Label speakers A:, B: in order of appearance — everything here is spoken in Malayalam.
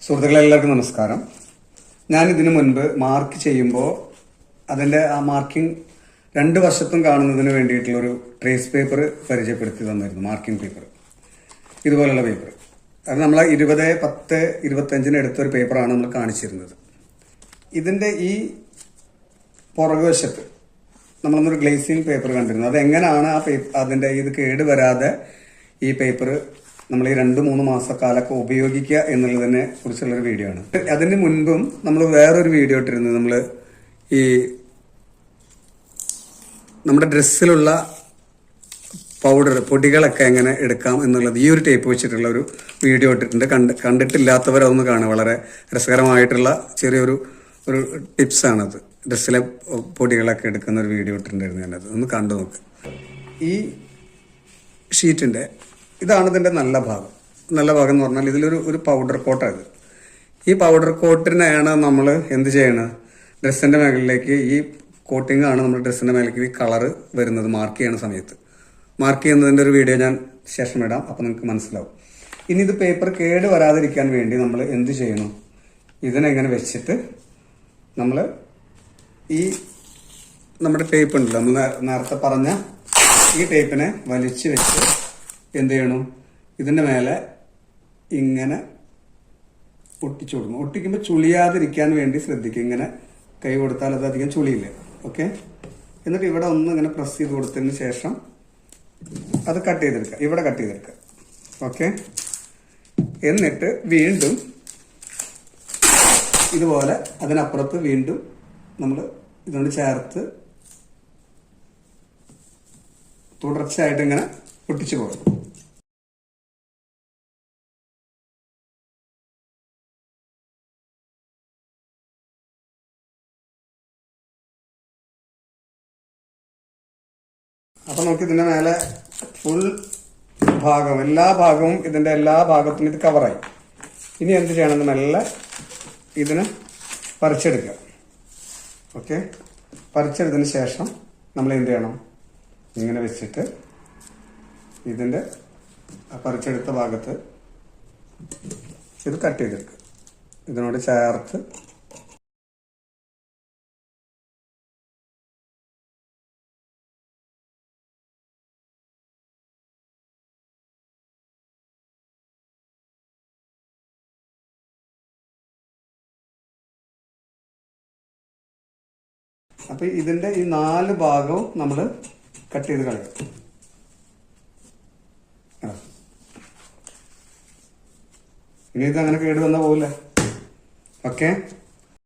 A: സുഹൃത്തുക്കളെ എല്ലാവർക്കും നമസ്കാരം. ഞാൻ ഇതിനു മുൻപ് മാർക്ക് ചെയ്യുമ്പോൾ അതിന്റെ ആ മാർക്കിംഗ് 2 വശത്തും കാണുന്നതിന് വേണ്ടിയിട്ടുള്ള ഒരു ട്രേസ് പേപ്പർ പരിചയപ്പെടുത്തി തന്നിരുന്നു. മാർക്കിംഗ് പേപ്പർ, ഇതുപോലുള്ള പേപ്പർ. അത് നമ്മൾ 20/10/25 എടുത്തൊരു പേപ്പറാണ് നമ്മൾ കാണിച്ചിരുന്നത്. ഇതിന്റെ ഈ പുറകുവശത്ത് നമ്മളൊന്നൊരു ഗ്ലേസിംഗ് പേപ്പർ കണ്ടിരുന്നു. അതെങ്ങനെയാണ് അതിന്റെ ഇത് കേടുവരാതെ ഈ പേപ്പർ നമ്മൾ ഈ 2-3 മാസക്കാലൊക്കെ ഉപയോഗിക്കുക എന്നുള്ളതിനെ കുറിച്ചുള്ളൊരു വീഡിയോ ആണ്. അതിന് മുൻപും നമ്മൾ വേറൊരു വീഡിയോ ഇട്ടിരുന്നത് നമ്മൾ ഈ നമ്മുടെ ഡ്രസ്സിലുള്ള പൊടികളൊക്കെ എങ്ങനെ എടുക്കാം എന്നുള്ളത് ഈ ഒരു ടേപ്പ് വെച്ചിട്ടുള്ള ഒരു വീഡിയോ ഇട്ടിട്ടുണ്ട്. കണ്ടിട്ടില്ലാത്തവർ അതൊന്ന് കാണുക. വളരെ രസകരമായിട്ടുള്ള ചെറിയൊരു ടിപ്സാണത്. ഡ്രസ്സിലെ പൊടികളൊക്കെ എടുക്കുന്ന ഒരു വീഡിയോ ഇട്ടിട്ടുണ്ടായിരുന്നു. ഞാനത് ഒന്ന് കണ്ടു നോക്ക്. ഈ ഷീറ്റിന്റെ ഇതാണ് ഇതിന്റെ നല്ല ഭാഗം എന്ന് പറഞ്ഞാൽ ഇതിലൊരു പൗഡർ കോട്ടാണ്. ഈ പൗഡർ കോട്ടിനെയാണ് നമ്മൾ എന്ത് ചെയ്യണം, ഡ്രസ്സിന്റെ മേഖലയിലേക്ക് ഈ കോട്ടിംഗ് ആണ് നമ്മുടെ ഡ്രസ്സിന്റെ മേലേക്ക് ഈ കളറ് വരുന്നത് മാർക്ക് ചെയ്യുന്ന സമയത്ത്. മാർക്ക് ചെയ്യുന്നതിന്റെ ഒരു വീഡിയോ ഞാൻ ശേഷം ഇടാം, അപ്പൊ നിങ്ങൾക്ക് മനസ്സിലാവും. ഇനി ഇത് പേപ്പർ കേട് വരാതിരിക്കാൻ വേണ്ടി നമ്മൾ എന്ത് ചെയ്യണം, ഇതിനെങ്ങനെ വെച്ചിട്ട് നമ്മൾ ഈ നമ്മുടെ ടേപ്പ് ഉണ്ടല്ലോ, നമ്മൾ നേരത്തെ പറഞ്ഞ ഈ ടേപ്പിനെ വലിച്ചു വെച്ച് എന്ത് ചെയ്യണം, ഇതിന്റെ മേലെ ഇങ്ങനെ ഒട്ടിച്ചു കൊടുക്കണം. ഒട്ടിക്കുമ്പോൾ ചുളിയാതിരിക്കാൻ വേണ്ടി ശ്രദ്ധിക്കുക. ഇങ്ങനെ കൈ കൊടുത്താൽ അത് അധികം ചുളിയില്ല. ഓക്കെ, എന്നിട്ട് ഇവിടെ ഒന്ന് ഇങ്ങനെ പ്രസ് ചെയ്ത് കൊടുത്തതിന് ശേഷം അത് കട്ട് ചെയ്തെടുക്കുക. ഇവിടെ കട്ട് ചെയ്തെടുക്കുക. ഓക്കെ, എന്നിട്ട് വീണ്ടും ഇതുപോലെ അതിനപ്പുറത്ത് വീണ്ടും നമ്മൾ ഇതുകൊണ്ട് ചേർത്ത് തുടർച്ചയായിട്ട് ഇങ്ങനെ ഒട്ടിച്ചു പോകും. അപ്പൊ നമുക്ക് ഇതിന്റെ മേലെ ഫുൾ ഭാഗം, എല്ലാ ഭാഗവും ഇതിന്റെ എല്ലാ ഭാഗത്തും ഇത് കവറായി. ഇനി എന്ത് ചെയ്യണം, മെല്ലെ ഇതിന് പറിച്ചെടുക്കുക. ഓക്കെ, പറിച്ചെടുത്തതിന് ശേഷം നമ്മൾ എന്ത് ചെയ്യണം, ഇങ്ങനെ വെച്ചിട്ട് ഇതിന്റെ പറിച്ചെടുത്ത ഭാഗത്ത് ഇത് കട്ട് ചെയ്തെടുക്കുക. ഇതിനോട് ചേർത്ത് അപ്പൊ ഇതിന്റെ ഈ 4 ഭാഗവും നമ്മൾ കട്ട് ചെയ്ത് കളയും. ഇനി ഇത് അങ്ങനെ കേട് വന്നാൽ പോകില്ല. ഓക്കെ.